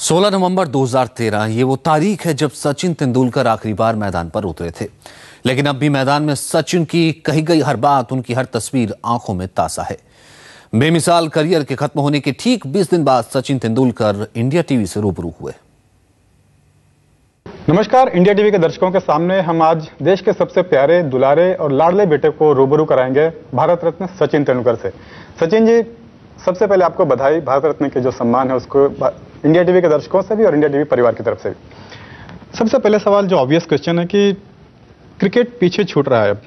16 नवंबर 2013 ये वो तारीख है जब सचिन तेंदुलकर आखिरी बार मैदान पर उतरे थे। लेकिन अब भी मैदान में सचिन की कही गई हर बात, उनकी हर तस्वीर आंखों में ताज़ा है। बेमिसाल करियर के खत्म होने के ठीक 20 दिन बाद सचिन तेंदुलकर इंडिया टीवी से रूबरू हुए। नमस्कार, इंडिया टीवी के दर्शकों के सामने हम आज देश के सबसे प्यारे, दुलारे और लाडले बेटे को रूबरू कराएंगे भारत रत्न सचिन तेंदुलकर से। सचिन जी, सबसे पहले आपको बधाई। भारत रत्न के जो सम्मान है उसको इंडिया टीवी के दर्शकों से भी और इंडिया टीवी परिवार की तरफ से भी। सबसे पहले सवाल जो ऑब्वियस क्वेश्चन है कि क्रिकेट पीछे छूट रहा है, अब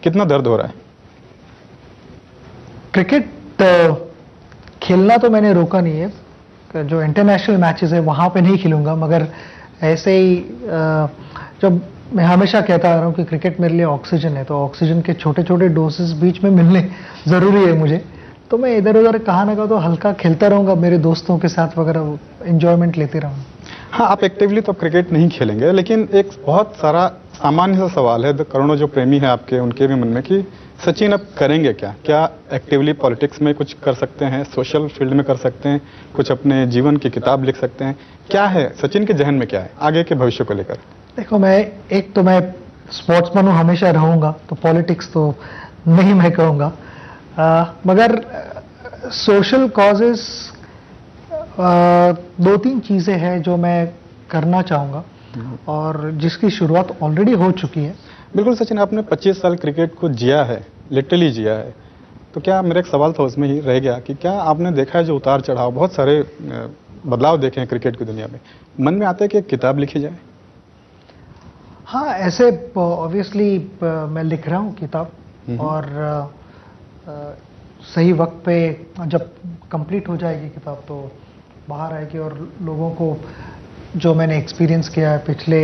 कितना दर्द हो रहा है? क्रिकेट खेलना तो मैंने रोका नहीं है, जो इंटरनेशनल मैचेस है वहाँ पे नहीं खेलूंगा, मगर ऐसे ही जब मैं हमेशा कहता आ रहा हूँ कि क्रिकेट मेरे लिए ऑक्सीजन है, तो ऑक्सीजन के छोटे छोटे डोसेस बीच में मिलने ज़रूरी है मुझे। तो मैं इधर उधर कहाँ ना कहाँ तो हल्का खेलता रहूँगा, मेरे दोस्तों के साथ वगैरह एंजॉयमेंट लेते रहूँगा। हाँ, आप एक्टिवली तो क्रिकेट नहीं खेलेंगे, लेकिन एक बहुत सारा सामान्य सा सवाल है करोड़ों जो प्रेमी हैं आपके, उनके भी मन में कि सचिन अब करेंगे क्या? क्या एक्टिवली पॉलिटिक्स में कुछ कर सकते हैं, सोशल फील्ड में कर सकते हैं, कुछ अपने जीवन की किताब लिख सकते हैं? क्या है सचिन के जहन में, क्या है आगे के भविष्य को लेकर? देखो, मैं स्पोर्ट्समैन हूँ, हमेशा रहूँगा, तो पॉलिटिक्स तो नहीं मैं कहूँगा, मगर सोशल कॉजेस दो तीन चीज़ें हैं जो मैं करना चाहूँगा और जिसकी शुरुआत ऑलरेडी हो चुकी है। बिल्कुल सचिन, आपने 25 साल क्रिकेट को जिया है, लिटरली जिया है, तो क्या मेरा एक सवाल था उसमें ही रह गया कि क्या आपने देखा है जो उतार चढ़ाव, बहुत सारे बदलाव देखे हैं क्रिकेट की दुनिया में, मन में आता है कि एक किताब लिखी जाए? हाँ, ऐसे ऑब्वियसली मैं लिख रहा हूँ किताब, और सही वक्त पे जब कंप्लीट हो जाएगी किताब तो बाहर आएगी और लोगों को जो मैंने एक्सपीरियंस किया है पिछले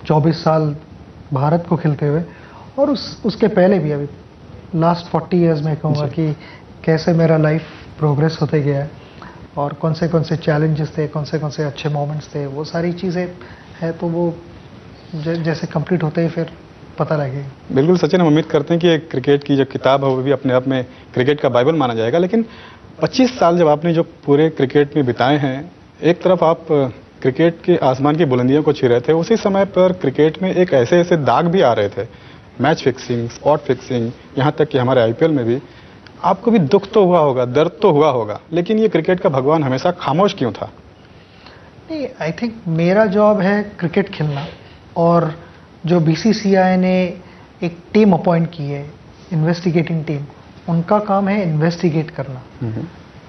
24 साल भारत को खेलते हुए और उसके पहले भी, अभी लास्ट 40 इयर्स में कहूँगा कि कैसे मेरा लाइफ प्रोग्रेस होते गया है और कौन से चैलेंजेस थे, कौन से अच्छे मोमेंट्स थे, वो सारी चीज़ें हैं, तो वो जैसे कंप्लीट होते ही फिर पता लगेगा। बिल्कुल सचिन, हम उम्मीद करते हैं कि क्रिकेट की जो किताब है वो भी अपने आप में क्रिकेट का बाइबल माना जाएगा। लेकिन 25 साल जब आपने जो पूरे क्रिकेट में बिताए हैं, एक तरफ आप क्रिकेट के आसमान की बुलंदियों को छू रहे थे, उसी समय पर क्रिकेट में एक ऐसे दाग भी आ रहे थे, मैच फिक्सिंग, स्पॉट फिक्सिंग, यहाँ तक कि हमारे IPL में भी। आपको भी दुख तो हुआ होगा, दर्द तो हुआ होगा, लेकिन ये क्रिकेट का भगवान हमेशा खामोश क्यों था? नहीं, आई थिंक मेरा जॉब है क्रिकेट खेलना, और जो BCCI ने एक टीम अपॉइंट की है, इन्वेस्टिगेटिंग टीम, उनका काम है इन्वेस्टिगेट करना।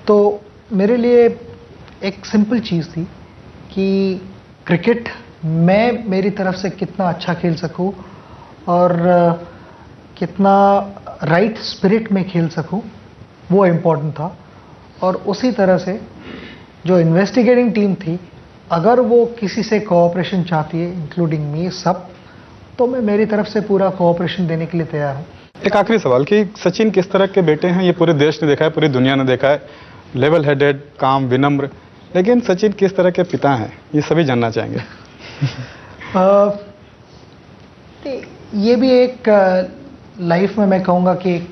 तो मेरे लिए एक सिंपल चीज़ थी कि क्रिकेट मैं मेरी तरफ से कितना अच्छा खेल सकूं और कितना राइट स्पिरिट में खेल सकूं, वो इम्पोर्टेंट था। और उसी तरह से जो इन्वेस्टिगेटिंग टीम थी, अगर वो किसी से कोऑपरेशन चाहती है, इंक्लूडिंग मी, सब, तो मैं मेरी तरफ से पूरा कोऑपरेशन देने के लिए तैयार हूँ। एक आखिरी सवाल कि सचिन किस तरह के बेटे हैं, ये पूरे देश ने देखा है, पूरी दुनिया ने देखा है, लेवल हेडेड, काम, विनम्र, लेकिन सचिन किस तरह के पिता हैं, ये सभी जानना चाहेंगे। ये भी एक लाइफ में मैं कहूँगा कि एक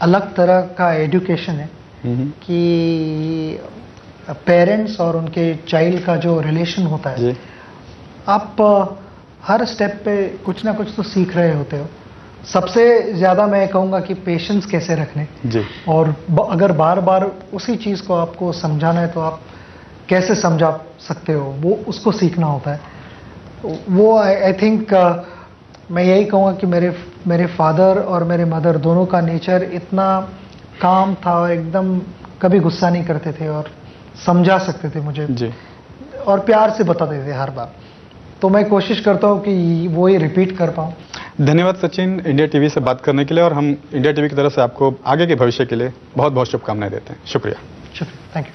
अलग तरह का एजुकेशन है कि पेरेंट्स और उनके चाइल्ड का जो रिलेशन होता है, आप हर स्टेप पे कुछ ना कुछ तो सीख रहे होते हो। सबसे ज़्यादा मैं कहूँगा कि पेशेंस कैसे रखने जी। और अगर बार बार उसी चीज़ को आपको समझाना है तो आप कैसे समझा सकते हो, वो उसको सीखना होता है। वो आई थिंक मैं यही कहूँगा कि मेरे फादर और मेरे मदर दोनों का नेचर इतना काम था और एकदम कभी गुस्सा नहीं करते थे और समझा सकते थे मुझे जी। और प्यार से बताते थे हर बार। तो मैं कोशिश करता हूँ कि वो ही रिपीट कर पाऊँ। धन्यवाद सचिन, इंडिया टीवी से बात करने के लिए, और हम इंडिया टीवी की तरफ से आपको आगे के भविष्य के लिए बहुत बहुत शुभकामनाएं देते हैं। शुक्रिया। Thank you.